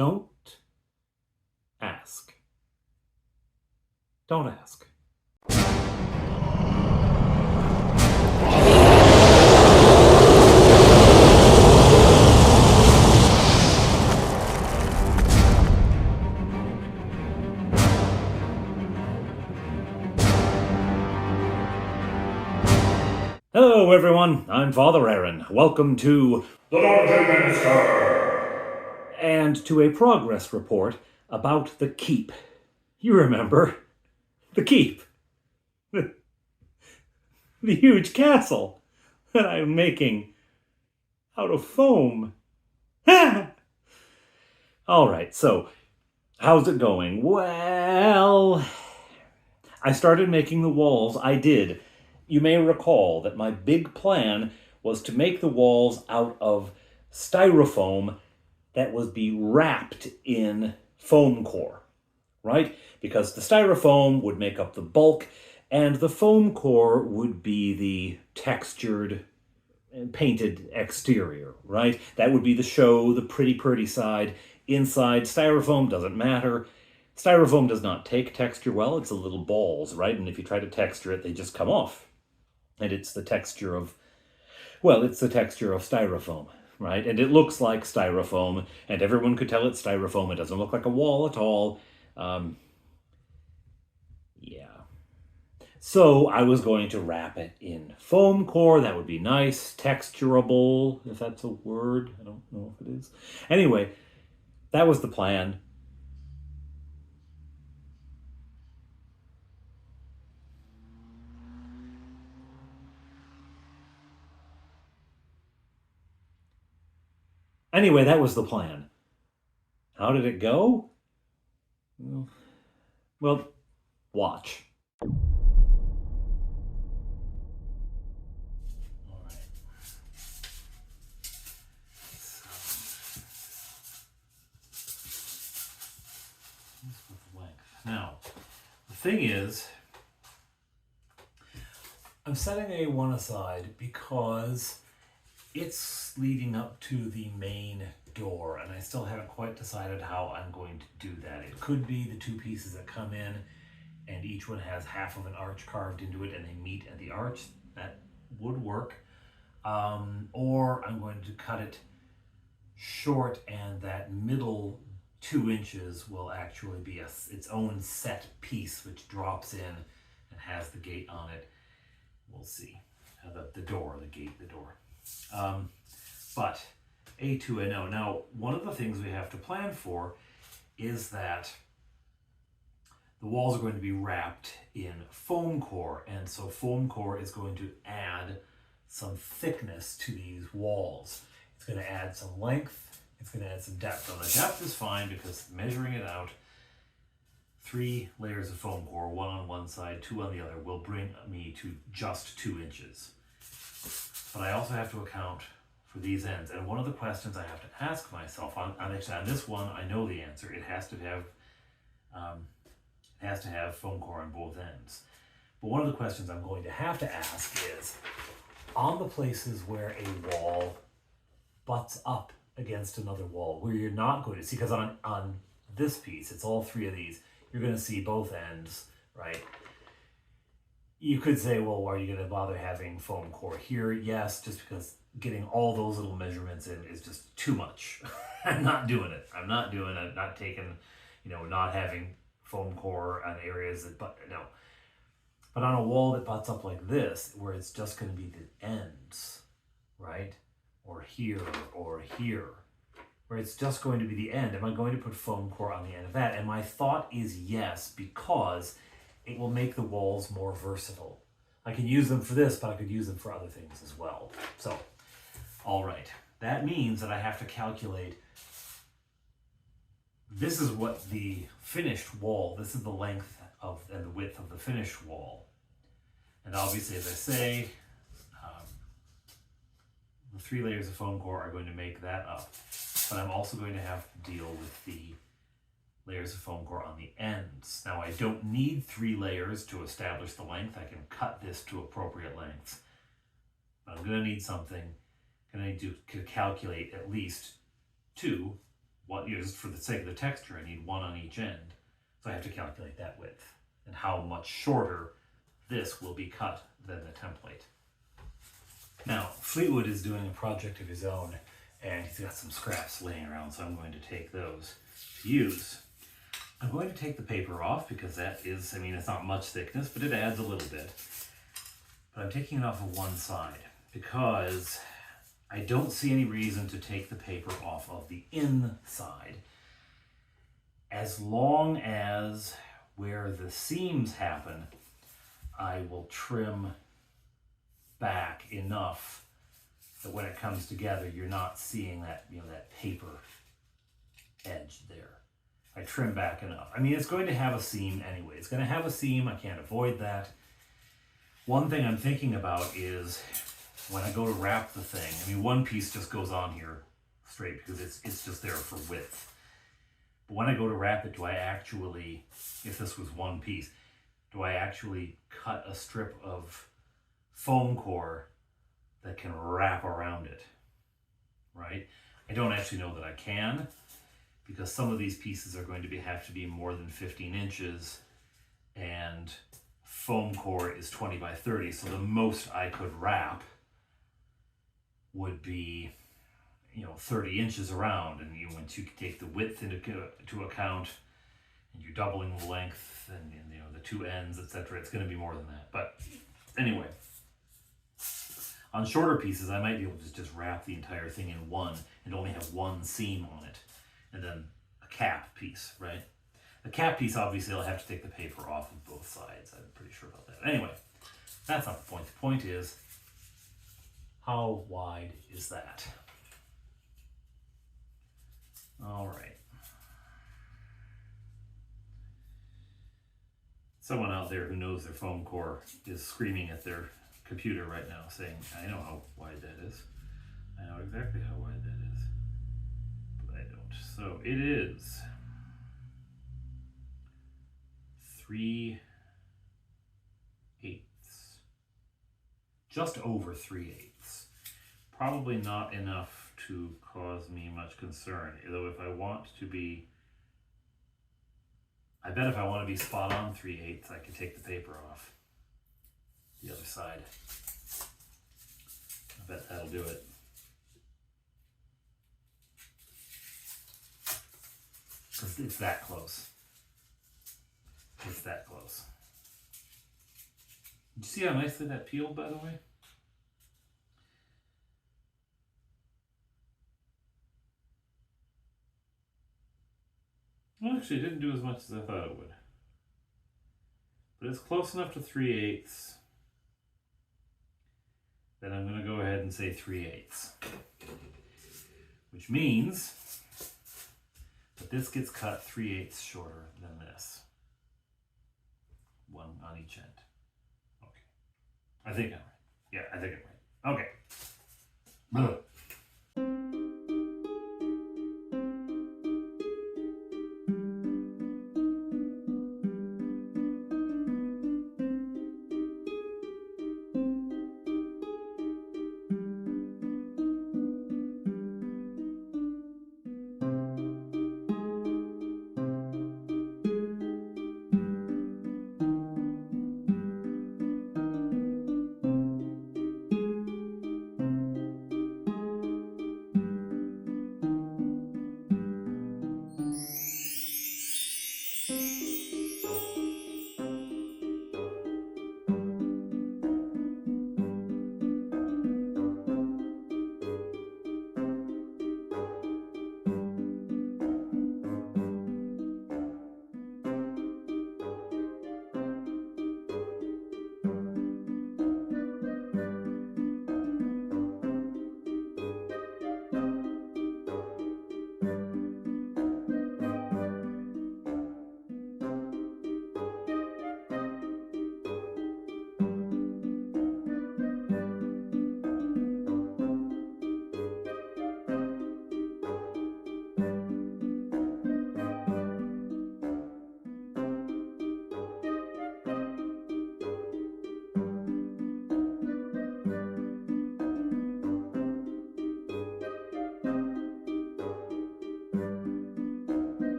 Don't ask. Don't ask. Hello everyone, I'm Father Aaron. Welcome to The Dungeon Minister! And to a progress report about the keep. You remember, the keep. The huge castle that I'm making out of foam. Alright, so how's it going? Well, I started making the walls. I did. You may recall that my big plan was to make the walls out of styrofoam that would be wrapped in foam core, right? Because the styrofoam would make up the bulk, and the foam core would be the textured and painted exterior, right? That would be the show, the pretty side. Inside, styrofoam doesn't matter. Styrofoam does not take texture well. It's a little balls, right? And if you try to texture it, they just come off. And it's the texture of, well, it's the texture of styrofoam, right? And it looks like styrofoam, and everyone could tell it's styrofoam. It doesn't look like a wall at all. Yeah. So I was going to wrap it in foam core. That would be nice, texturable, if that's a word. I don't know if it is. Anyway, that was the plan. Anyway, that was the plan. How did it go? Well, watch. Now, the thing is, I'm setting A1 aside because it's leading up to the main door, and I still haven't quite decided how I'm going to do that. It could be the two pieces that come in, and each one has half of an arch carved into it, and they meet at the arch. That would work. Or I'm going to cut it short, and that middle 2 inches will actually be its own set piece, which drops in and has the gate on it. We'll see. The door. But A2NO. Now, one of the things we have to plan for is that the walls are going to be wrapped in foam core, and so foam core is going to add some thickness to these walls. It's going to add some length, it's going to add some depth. So the depth is fine because measuring it out, 3 layers of foam core, 1 on one side, 2 on the other, will bring me to just 2 inches. But I also have to account for these ends. And one of the questions I have to ask myself, on this one, I know the answer. It has to have foam core on both ends. But one of the questions I'm going to have to ask is, on the places where a wall butts up against another wall, where you're not going to see, because on this piece, it's all 3 of these, you're going to see both ends, right? You could say, well, why are you going to bother having foam core here? Yes, just because getting all those little measurements in is just too much. I'm not doing it. I'm not taking, not having foam core on areas that, no. But on a wall that butts up like this, where it's just going to be the ends, right? Or here, where it's just going to be the end. Am I going to put foam core on the end of that? And my thought is yes, because it will make the walls more versatile. I can use them for this, but I could use them for other things as well. So, all right. That means that I have to calculate, this is what the finished wall, this is the length and the width of the finished wall. And obviously, as I say, the 3 layers of foam core are going to make that up. But I'm also going to have to deal with the layers of foam core on the ends. Now, I don't need 3 layers to establish the length. I can cut this to appropriate lengths. I'm going to need something. I'm going to need to calculate at least 2 just for the sake of the texture, I need one on each end. So I have to calculate that width and how much shorter this will be cut than the template. Now, Fleetwood is doing a project of his own, and he's got some scraps laying around, so I'm going to take those to use. I'm going to take the paper off because that is, it's not much thickness, but it adds a little bit. But I'm taking it off of one side because I don't see any reason to take the paper off of the inside, as long as where the seams happen, I will trim back enough that when it comes together, you're not seeing that, that paper edge there. I trim back enough. It's going to have a seam anyway. It's going to have a seam. I can't avoid that. One thing I'm thinking about is when I go to wrap the thing, one piece just goes on here straight because it's just there for width. But when I go to wrap it, do I actually, if this was one piece, do I actually cut a strip of foam core that can wrap around it, right? I don't actually know that I can, because some of these pieces are going to have to be more than 15 inches, and foam core is 20 by 30, so the most I could wrap would be 30 inches around, and once you take the width into account, and you're doubling the length and the two ends, etc., it's going to be more than that. But anyway, on shorter pieces, I might be able to just wrap the entire thing in one and only have one seam on it, and then a cap piece, right? The cap piece, obviously, I'll have to take the paper off of both sides. I'm pretty sure about that. Anyway, that's not the point. The point is, how wide is that? All right. Someone out there who knows their foam core is screaming at their computer right now saying, I know how wide that is. I know exactly how wide that is. But I don't. So it is 3/8. Just over 3/8. Probably not enough to cause me much concern. Though if I want to be, I bet if I want to be spot on 3/8, I can take the paper off the other side. I bet that'll do it. Because it's that close. It's that close. Did you see how nicely that peeled, by the way? Well, actually, it didn't do as much as I thought it would. But it's close enough to 3/8 that I'm going to go ahead and say 3/8. Which means that this gets cut 3/8 shorter than this. One on each end. Okay. I think I'm right. Yeah, I think I'm right. Okay. Ugh.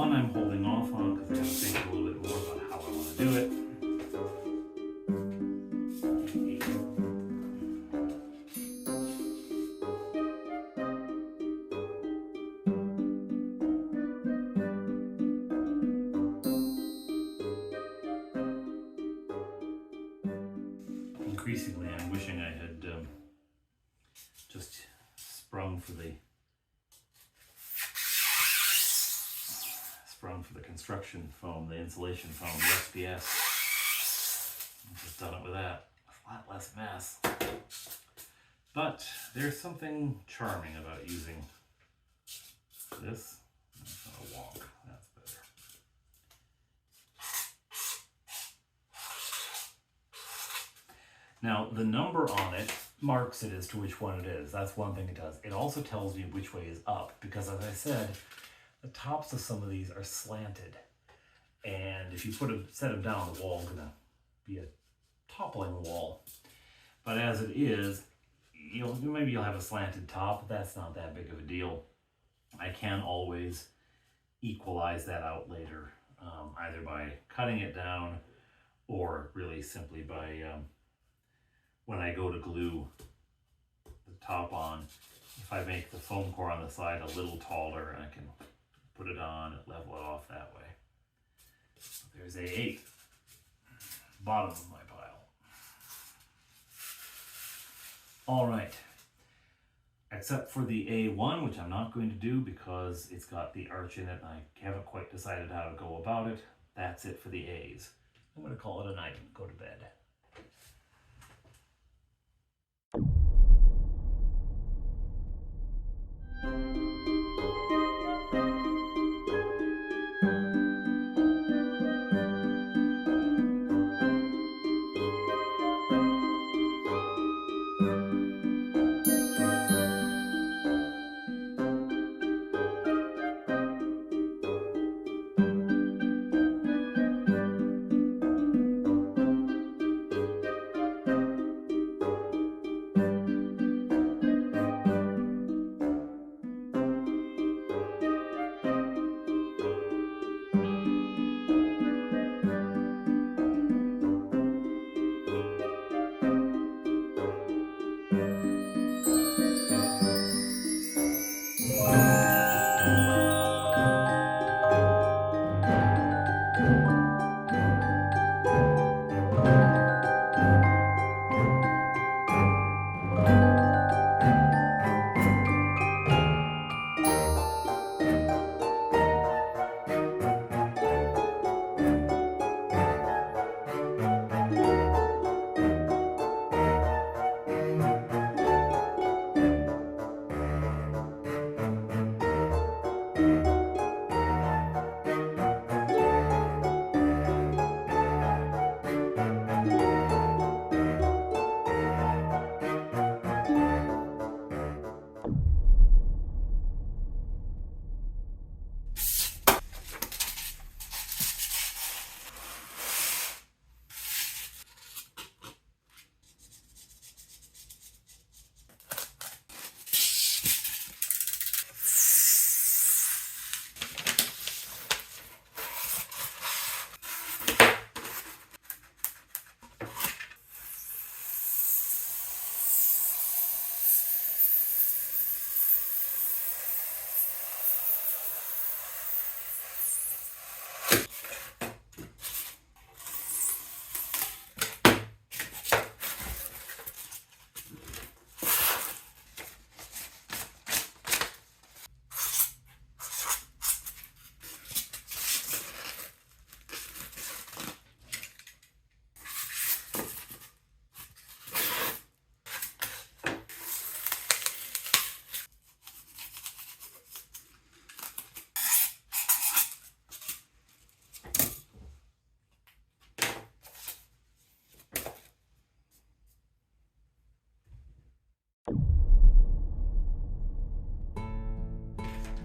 one I'm holding off on because I have to think a little bit more about how I want to do it. Increasingly, I'm wishing I had just sprung for the construction foam, the insulation foam, the SPS. I've just done it with that. A lot less mess. But there's something charming about using this. That's not a wonk. That's better. Now, the number on it marks it as to which one it is. That's one thing it does. It also tells me which way is up because, as I said, the tops of some of these are slanted. And if you set them down, the wall's going to be a toppling wall. But as it is, maybe you'll have a slanted top, but that's not that big of a deal. I can always equalize that out later, either by cutting it down or really simply by, when I go to glue the top on, if I make the foam core on the side a little taller, I can put it on and level it off that way. So there's A8, bottom of my pile. All right, except for the A1, which I'm not going to do because it's got the arch in it and I haven't quite decided how to go about it. That's it for the A's. I'm going to call it a night and go to bed.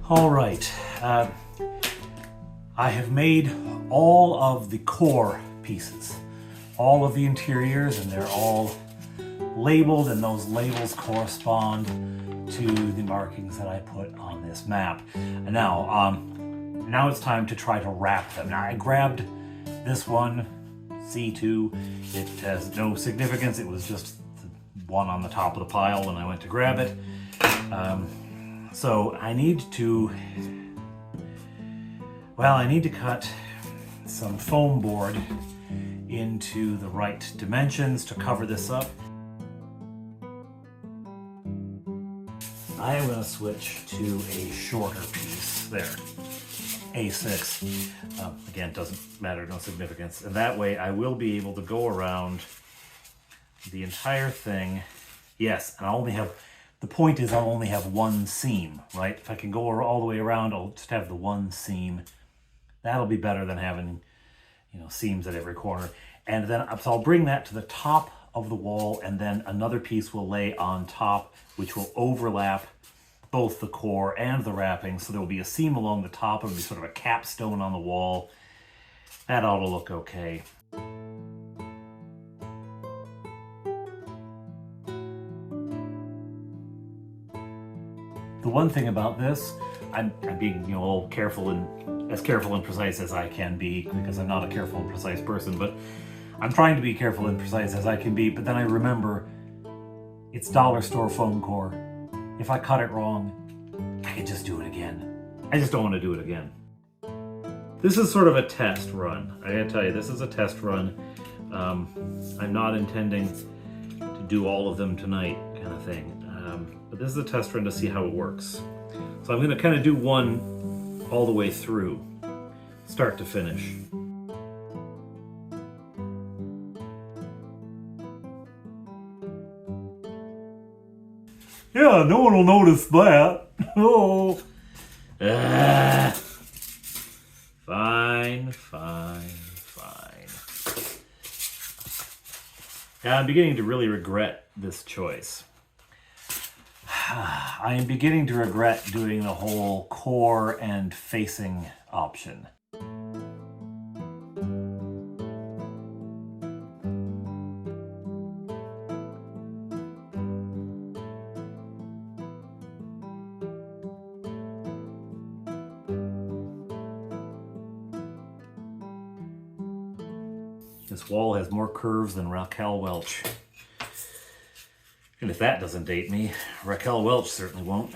All right, I have made all of the core pieces, all of the interiors, and they're all labeled, and those labels correspond to the markings that I put on this map. And now, Now it's time to try to wrap them. Now I grabbed this one, C2. It has no significance. It was just the one on the top of the pile when I went to grab it. So I need to cut some foam board into the right dimensions to cover this up. I am going to switch to a shorter piece there, A6. Again, doesn't matter, no significance. And that way I will be able to go around the entire thing. Yes, and the point is I'll only have one seam, right? If I can go all the way around, I'll just have the one seam. That'll be better than having, seams at every corner. And then, so I'll bring that to the top of the wall, and then another piece will lay on top, which will overlap both the core and the wrapping. So there will be a seam along the top, and be sort of a capstone on the wall. That ought to look okay. The one thing about this, I'm being all careful and as careful and precise as I can be, because I'm not a careful and precise person, but I'm trying to be careful and precise as I can be. But then I remember it's dollar store foam core. If I cut it wrong, I can just do it again. I just don't want to do it again. This is sort of a test run. I gotta tell you, this is a test run. I'm not intending to do all of them tonight, kind of thing. But this is a test run to see how it works. So I'm going to kind of do one all the way through, start to finish. Yeah, no one will notice that. Oh. Fine. Yeah, I'm beginning to really regret this choice. I am beginning to regret doing the whole core and facing option. This wall has more curves than Raquel Welch. And if that doesn't date me, Raquel Welch certainly won't.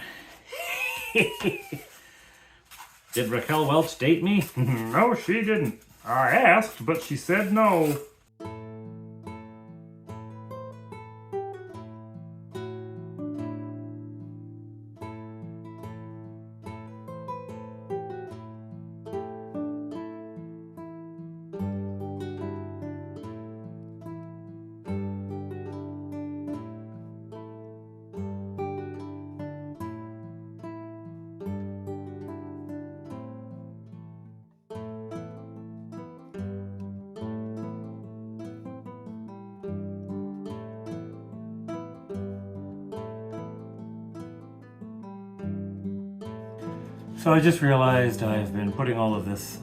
Did Raquel Welch date me? No, she didn't. I asked, but she said no. So I just realized I've been putting all of this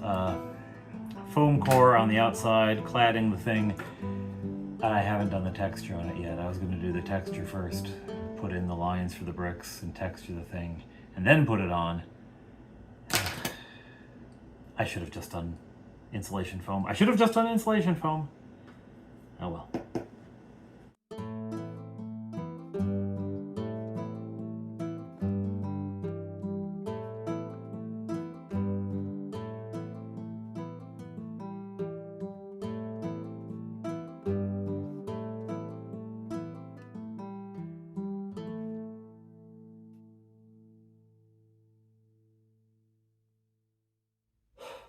foam core on the outside, cladding the thing. I haven't done the texture on it yet. I was going to do the texture first, put in the lines for the bricks and texture the thing, and then put it on. I should have just done insulation foam. Oh well.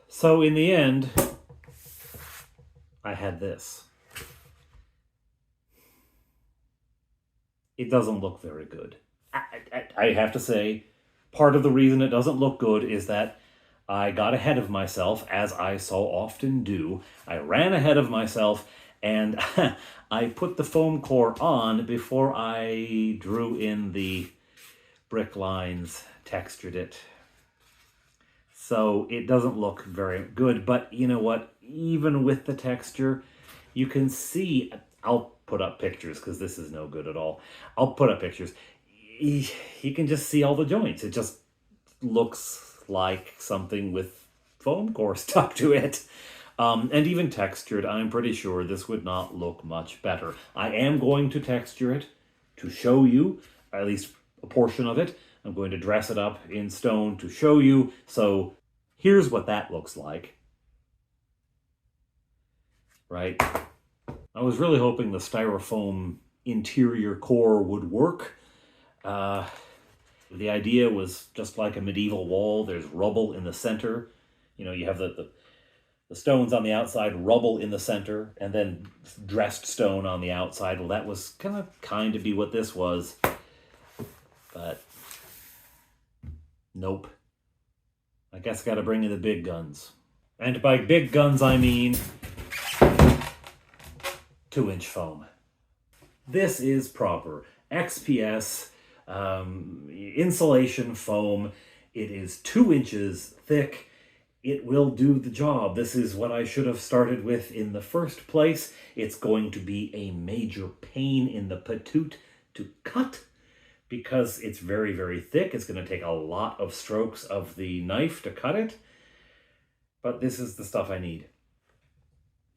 So in the end, I had this. It doesn't look very good. I have to say, part of the reason it doesn't look good is that I got ahead of myself, as I so often do. I ran ahead of myself, and I put the foam core on before I drew in the brick lines, textured it. So it doesn't look very good, but you know what? Even with the texture, you can see, I'll put up pictures because this is no good at all. I'll put up pictures. You can just see all the joints. It just looks like something with foam core stuck to it. And even textured, I'm pretty sure this would not look much better. I am going to texture it to show you, at least a portion of it. I'm going to dress it up in stone to show you. So here's what that looks like. Right? I was really hoping the styrofoam interior core would work. The idea was just like a medieval wall. There's rubble in the center. You know, you have the stones on the outside, rubble in the center, and then dressed stone on the outside. Well, that was gonna kind of be what this was. But nope. I guess I gotta bring in the big guns. And by big guns, I mean 2-inch foam. This is proper XPS insulation foam. It is 2 inches thick. It will do the job. This is what I should have started with in the first place. It's going to be a major pain in the patoot to cut because it's very, very thick. It's going to take a lot of strokes of the knife to cut it. But this is the stuff I need.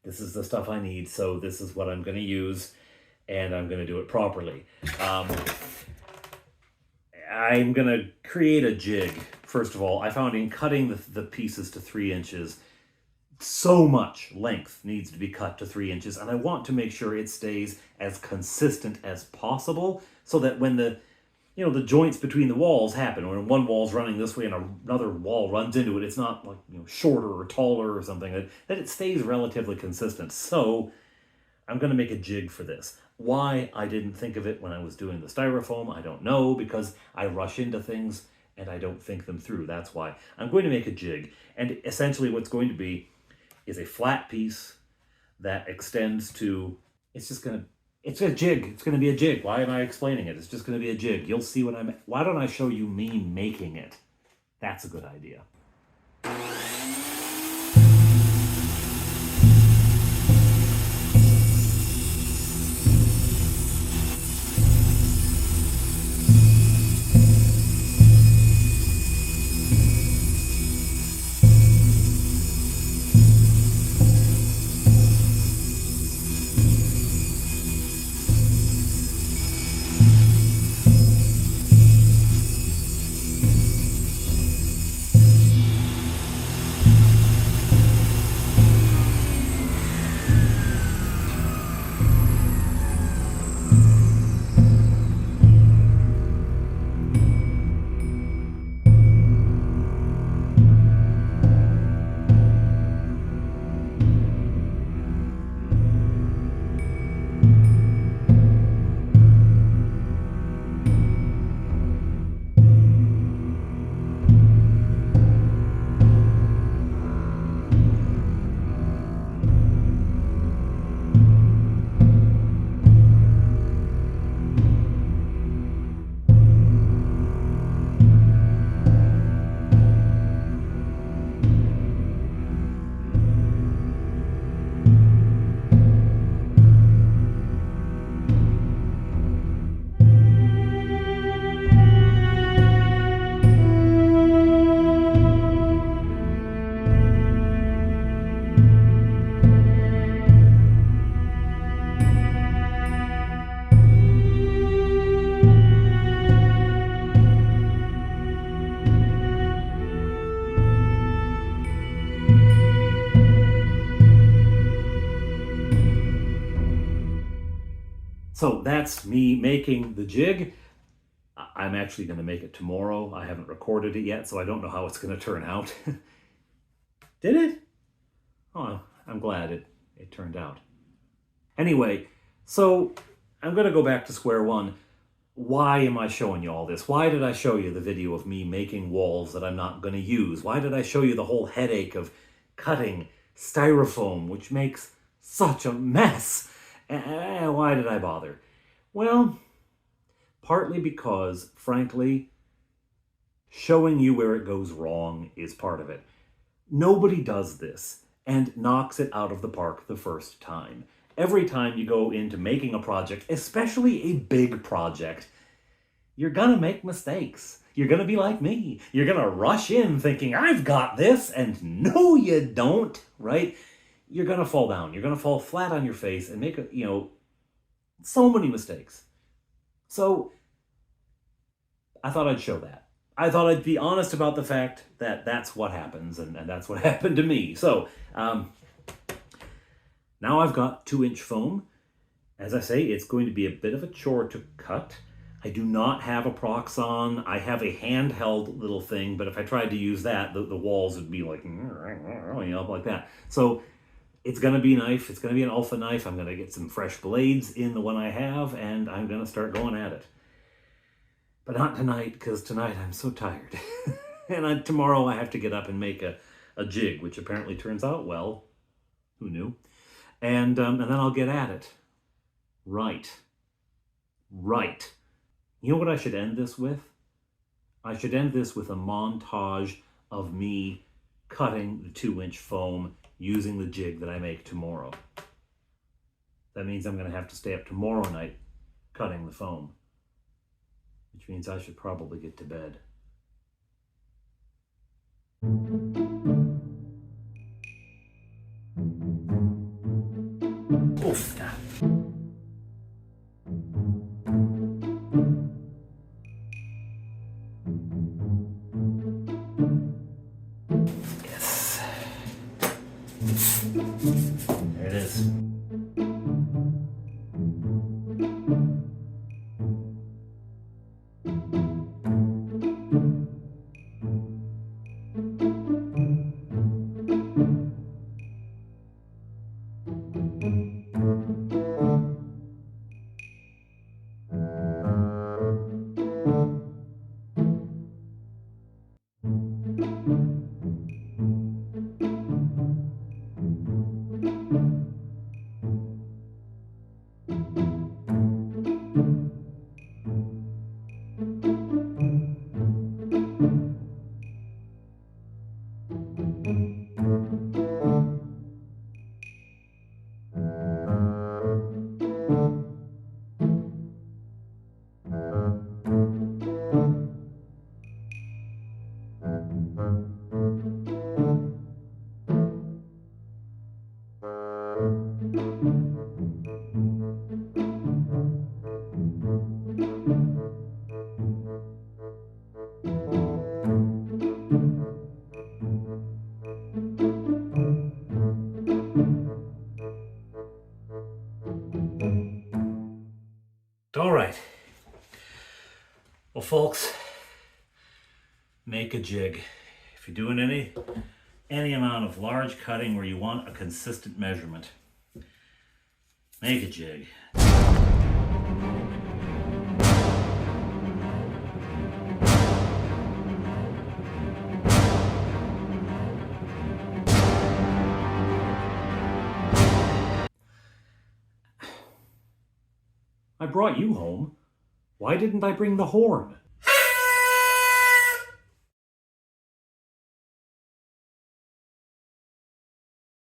This is the stuff I need, so this is what I'm going to use, and I'm going to do it properly. I'm going to create a jig. First of all, I found in cutting the pieces to 3 inches, so much length needs to be cut to 3 inches, and I want to make sure it stays as consistent as possible so that when the joints between the walls happen, when one wall's running this way and another wall runs into it, it's not like, shorter or taller or something, that it stays relatively consistent. So I'm going to make a jig for this. Why I didn't think of it when I was doing the styrofoam, I don't know, because I rush into things and I don't think them through. That's why. I'm going to make a jig. And essentially what's going to be is a flat piece that extends to, it's a jig. It's going to be a jig. Why am I explaining it? It's just going to be a jig. You'll see why don't I show you me making it? That's a good idea. So that's me making the jig. I'm actually going to make it tomorrow. I haven't recorded it yet, so I don't know how it's going to turn out. Did it? Oh, I'm glad it turned out. Anyway, so I'm going to go back to square one. Why am I showing you all this? Why did I show you the video of me making walls that I'm not going to use? Why did I show you the whole headache of cutting styrofoam, which makes such a mess? Why did I bother? Well, partly because, frankly, showing you where it goes wrong is part of it. Nobody does this and knocks it out of the park the first time. Every time you go into making a project, especially a big project, you're gonna make mistakes. You're going to be like me. You're going to rush in thinking, I've got this, and no, you don't, right? You're going to fall down. You're going to fall flat on your face and make, so many mistakes. So I thought I'd show that. I thought I'd be honest about the fact that that's what happens, and that's what happened to me. So now I've got 2-inch foam. As I say, it's going to be a bit of a chore to cut. I do not have a Proxon. I have a handheld little thing, but if I tried to use that, the walls would be like, like that. So it's going to be a knife. It's going to be an Alpha knife. I'm going to get some fresh blades in the one I have, and I'm going to start going at it. But not tonight, because tonight I'm so tired. And tomorrow I have to get up and make a jig, which apparently turns out well. Who knew? And then I'll get at it. Right. You know what I should end this with? I should end this with a montage of me cutting the 2-inch foam using the jig that I make tomorrow. That means I'm going to have to stay up tomorrow night cutting the foam. Which means I should probably get to bed. Oof. Yes. There it is. All right. Well, folks, make a jig. If you're doing any amount of large cutting where you want a consistent measurement, make a jig. I brought you home. Why didn't I bring the horn?